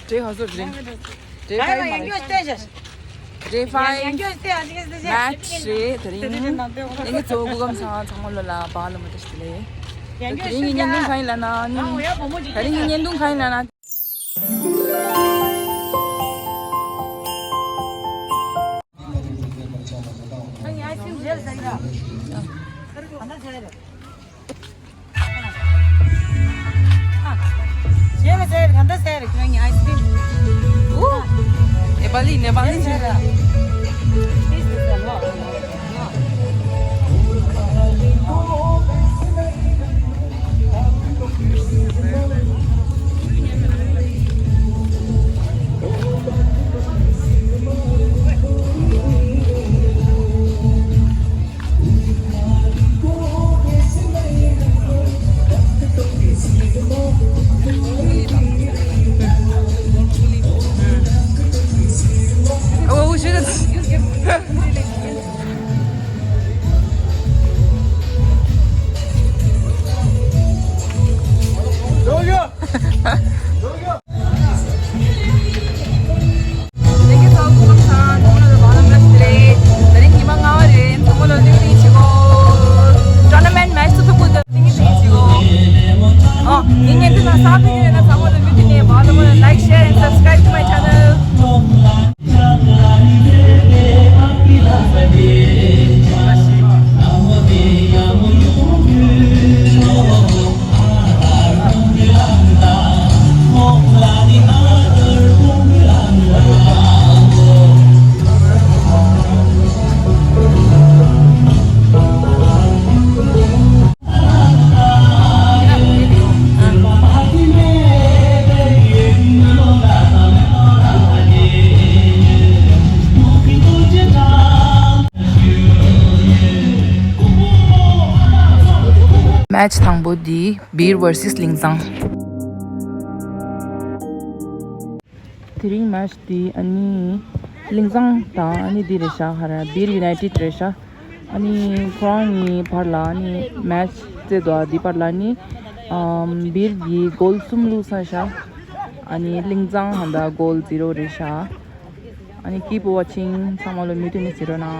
J also drink. J5 match drink. Ini coba gam sama sama lola balu mudas tile. Drink ini nyendung kain lana ni. Drink ini nyendung kain lana. Nepali juga. Like, share and subscribe to my channel. Match thangbo di beer versus lingzang. Three match di ani lingzang ta ani di resha hara beer united resha ani krani parla ani match te do di parla ni beer gi goal sumlu sa sha ani lingzang handa goal 0 resha ani keep watching samalo meeting ni zero na.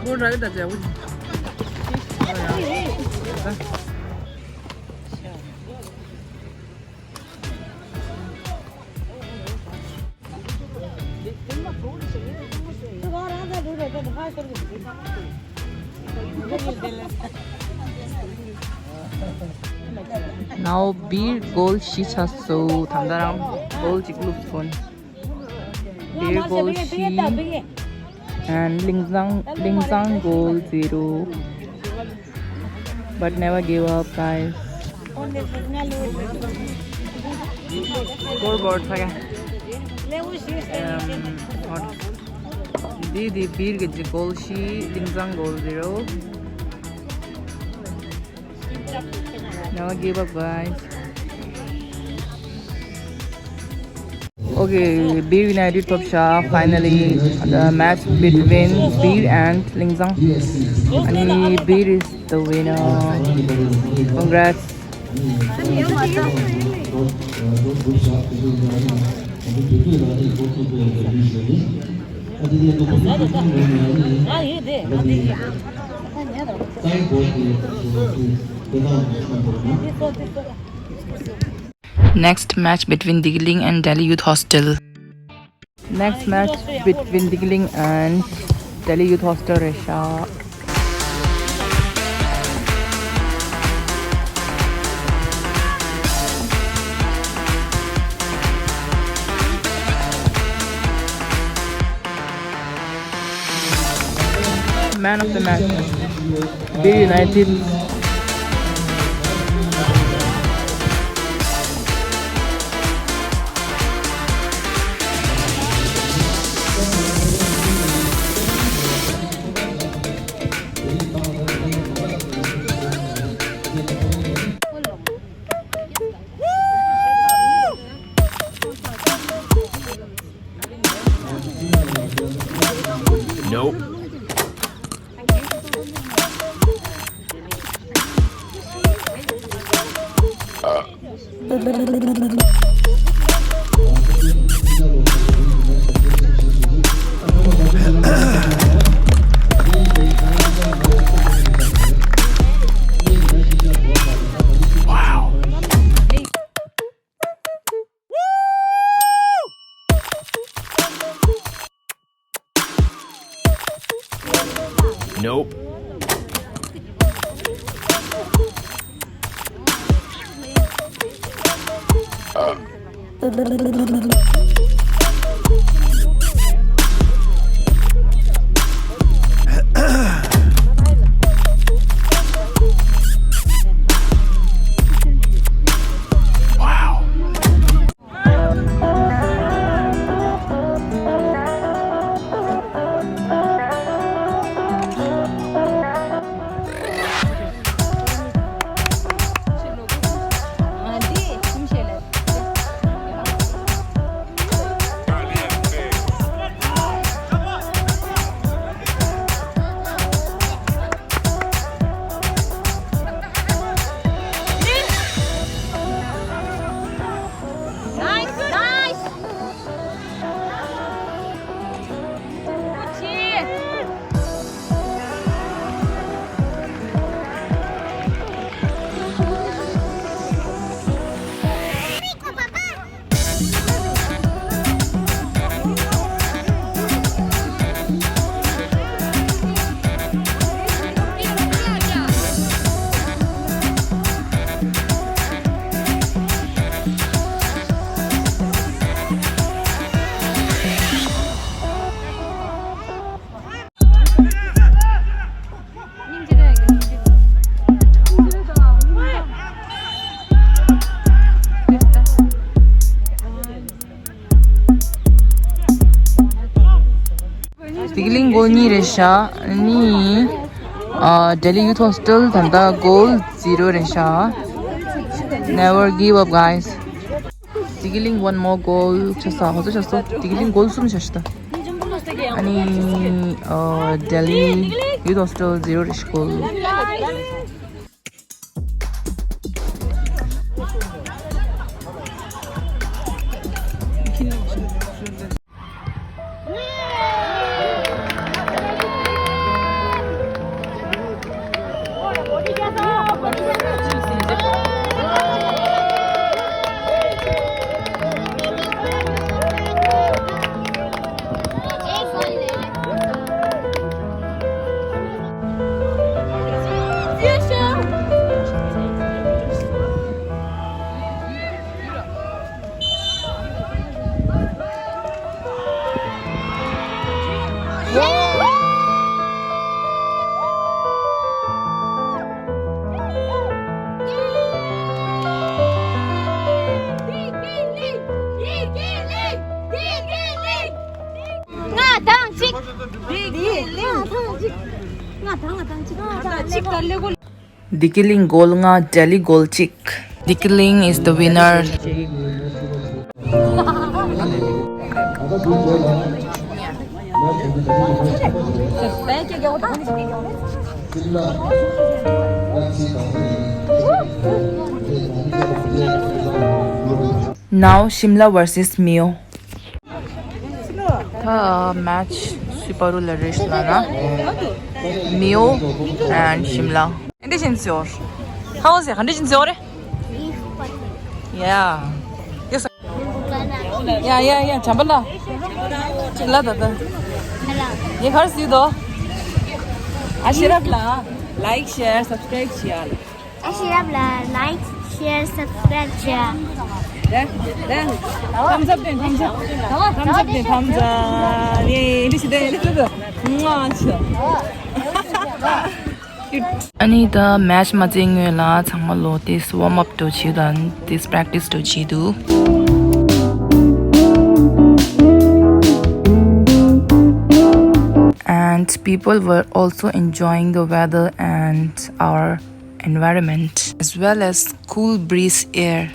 뭘 하겠다 쟤 오지. Now beer goal she 찼어. 단다랑 goal 지글루폰. beer goal she and Lingzang goal 0, but never gave up, guys. Scoreboard 사게. Didi bir gece gol shi Lingzang goal 0. Now give up, guys. Okay, Bir United top shot. Finally, the match between Bir and Lingzang. And Bir is the winner. Congrats. Next match between Diggling and Delhi Youth Hostel. Next match between Diggling and Delhi Youth Hostel Resha. Man of the match, Bir United. Nope. Wow. Nope. Diggling goal ni Resha ni Delhi Youth Hostel tanda goal 0 Resha. Never give up, guys. Diggling one more goal 쳤어. 어디 쳤어? Diggling goal 숨 쳤다. 아니 Delhi Youth Hostel 0 Resha goal. Diggling goal nga Delhi goal chick. Diggling is the winner. Now Shimla versus Mio. Match super race lana. Mio and Shimla. Conditions your. How was it? Conditions your? Yeah. Yes. Yeah. Chambala. Chilla dada. ये घर सी दो अशरफला like share subscribe किया अशरफला like share subscribe किया thumbs up thumbs up 예 이리 시대 이리 뜨거 अनि the match ma jingwela changmalo this warm up to chidan this practice to chidu. And people were also enjoying the weather and our environment as well as cool breeze air.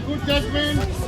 Good judgment.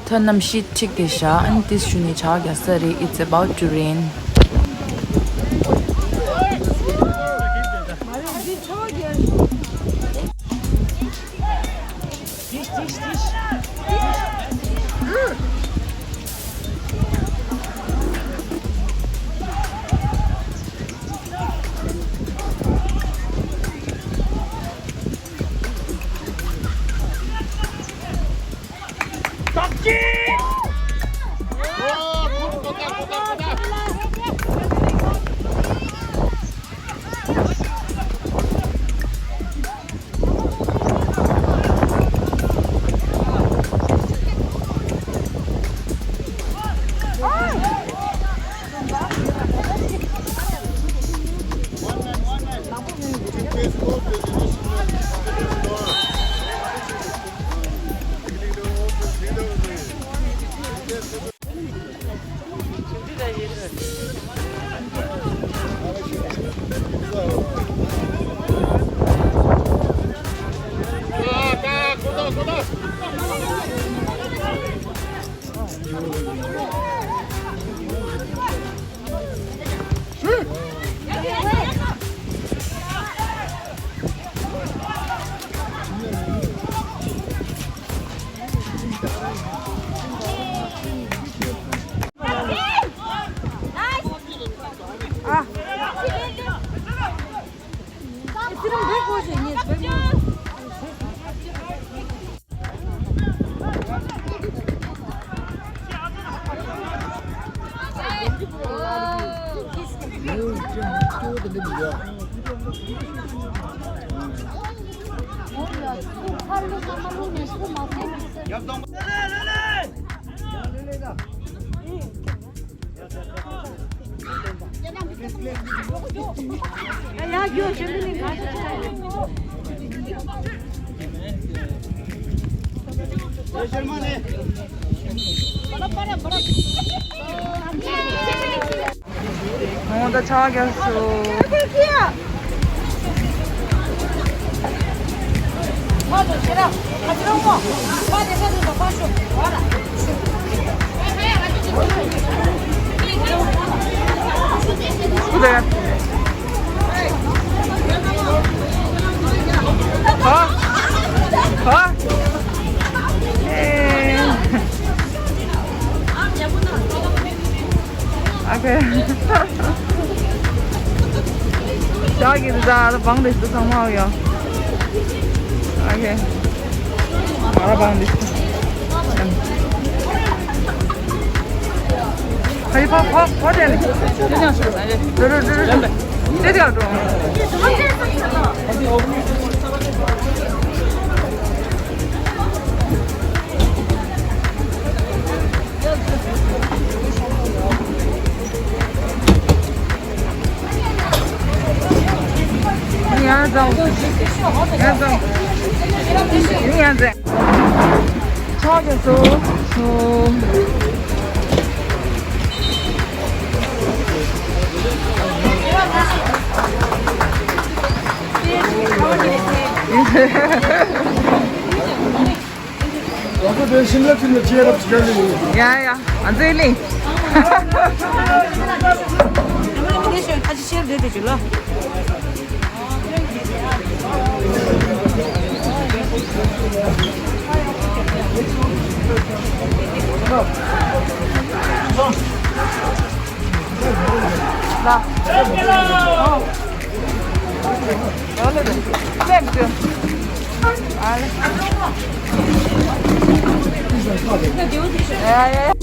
Thanam sheet chick desha and this shuni cha gasari. It's about to rain. 다 차겠어. 그래. 오케이. 저기도 다 방도 있어 상황이야. 오케이. 알아봤는데. 가지 봐 되네. 그냥 술. 르르르르. 떼디가 좀. 미안해. 저기서 我这新的真的接了皮儿 야야 앉아 링. 나. 땡큐. 알래. 야야.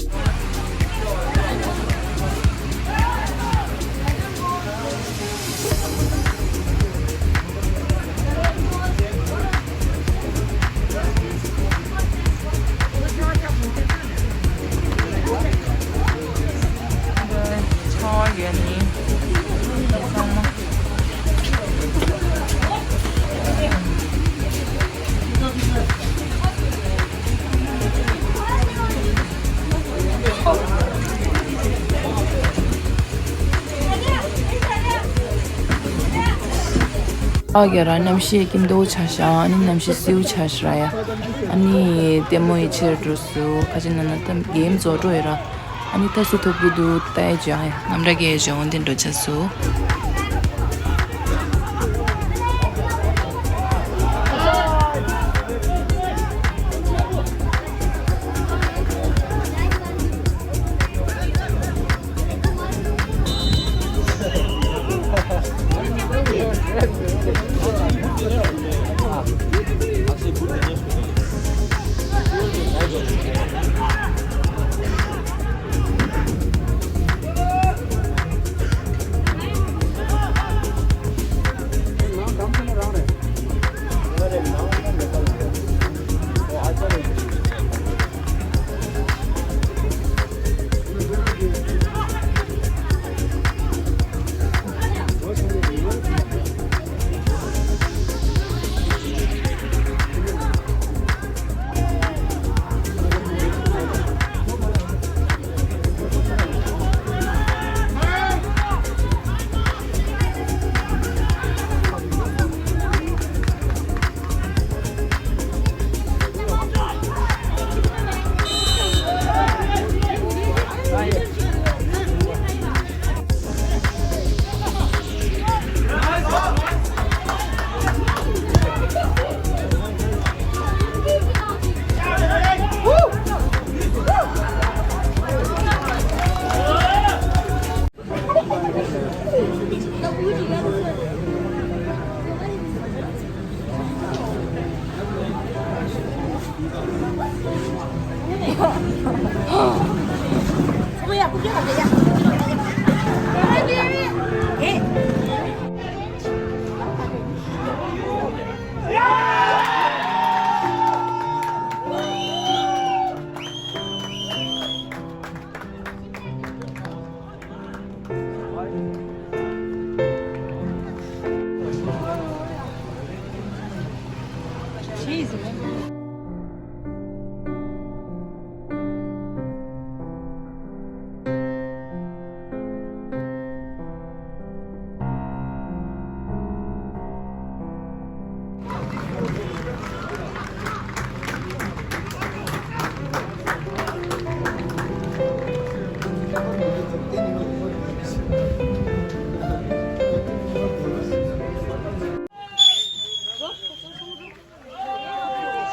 아게라 남시 김도 차샤 아니 남시 시우 차시라야 아니 데모이 체르스 가진나나 템 게임 조로에라 아니 타수 토부두 따이자야 남라게 정원딘도 차수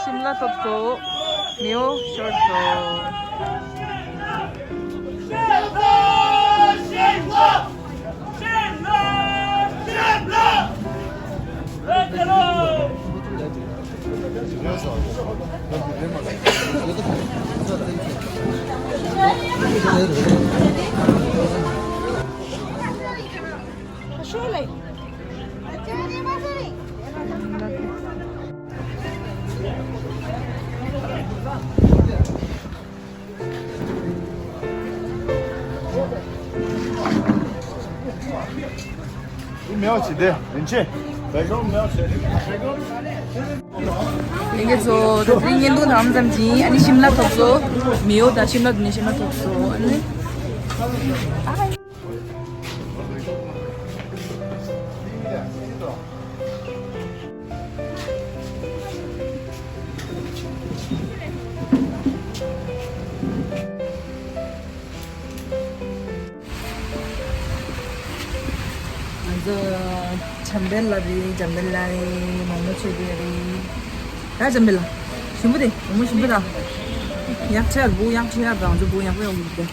심라 톱소 미오 셔츠 돼. 렌치. 이게 저 링인도 다음 잠지 아니 심라 톱소 미오다 심라 두니 심라 톱소 아니 잠벨라리 너무 최대리 다 잠벨라 신부대 너무 신부다 약체할 뭐 약체할 방도 뭐 약고 용데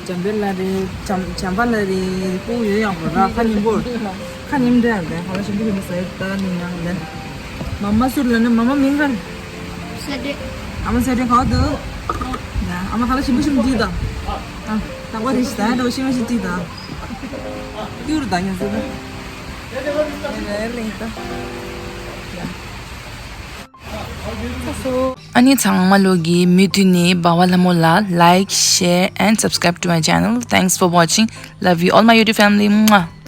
잠벨라리 잠발라리 고유양 거라 칸님볼 칸님들 안돼 하나 신부 좀 써야 되는데 mamma 술라는 mamma 민간 Sedih. 아마 세대 가도 야 아마 하나 신부 뒤다 아 나와 있다 너 신부 뒤다 이거로 다녀서 아니 장말로기 미드니 바왈라몰라 like, share and subscribe to my channel. Thanks for watching. Love you all my YouTube family. Mwah.